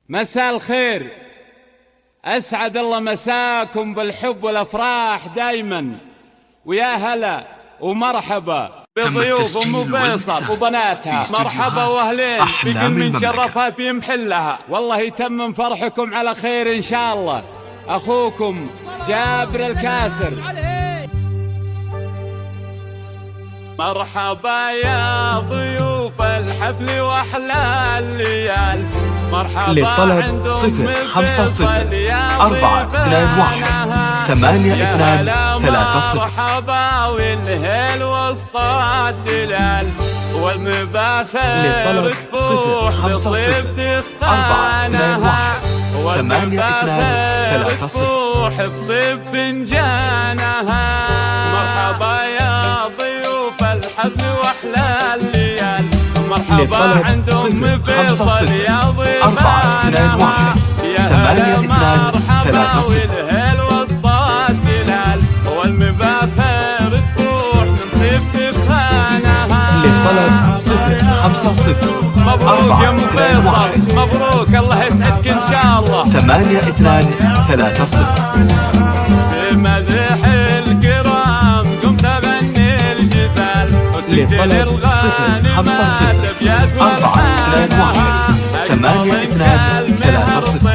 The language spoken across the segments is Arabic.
مساء الخير، أسعد الله مساكم بالحب والأفراح دايما، ويا هلا ومرحبا بضيوف أم فيصل وبناتها. مرحبا وأهلين بكل من شرفها في محلها، والله يتمم فرحكم على خير إن شاء الله. أخوكم جابر الكاسر. مرحبا يا ضيوف الحفل واحلى الليال، مرحبا للطلب 050-421-823. مرحبا والهيل وسط الدلال، والمباخر تفوح بطيب دخانها، والمباخر تفوح بطيب فنجانها. مرحبا يا ضيوف الحفل واحلى الليال، مرحبا عند ام فيصل يا ضيفانا، يا هلا مرحبا والهيل وسط الدلال، والمباخر تفوح من طيب دخانها. للطلب 050-421-823. مبروك يا ام فيصل، مبروك، الله يسعدك ان شاء الله. 823. بمدح الكرام قمت اغني الجزال، للطلب 050-421-823.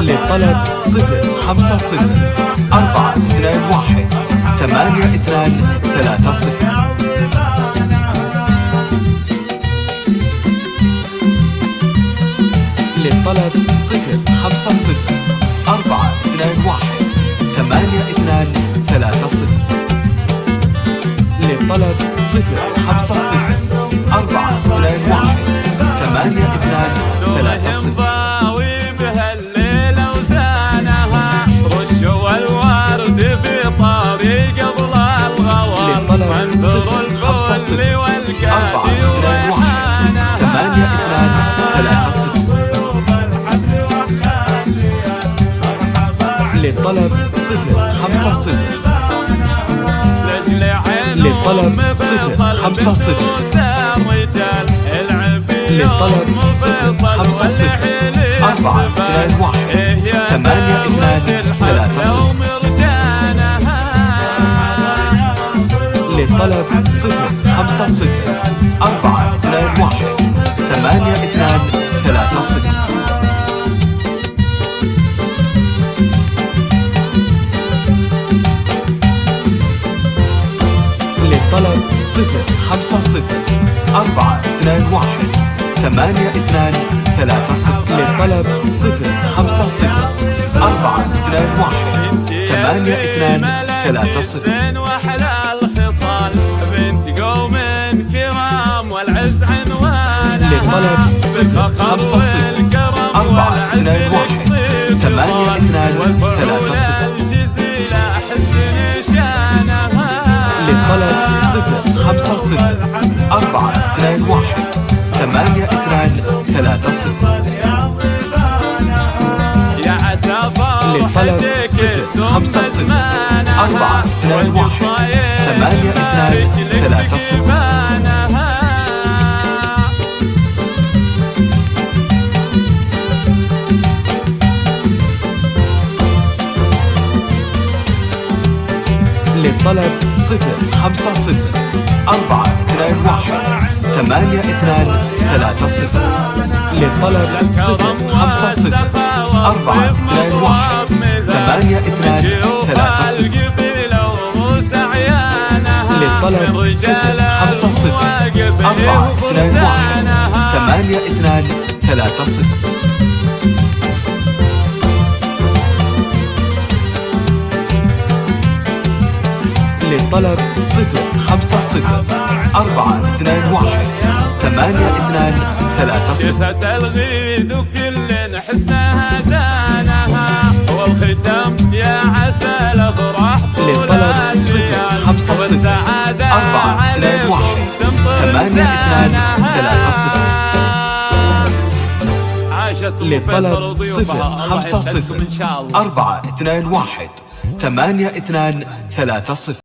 للطلب 050-421-823. للطلب 050-421-823. للطلب 050-421-823. للطلب 050. للطلب 050. للطلب 050-421-823. للطلب 050-421-823. للطلب 050-421-823. للطلب 050-421-823. واحلى الخصال بنت قوم كرام والعز عنوانها. للطلب 050-421-823. للطلب 050-421-823. يا عسى للطلب 050-421-823. للطلب 050-421-823. للطلب 050-421-823. للطلب 050-421-823. للطلب 050-421-823. جثة الغيد وكل حسنها زانها، والختام يا عسى الافراح طول الليال، والسعادة عليكم تمطر زانها. عاشت ام فيصل وضيوفها، الله يسعدكم ان شاء الله. 050-421-823.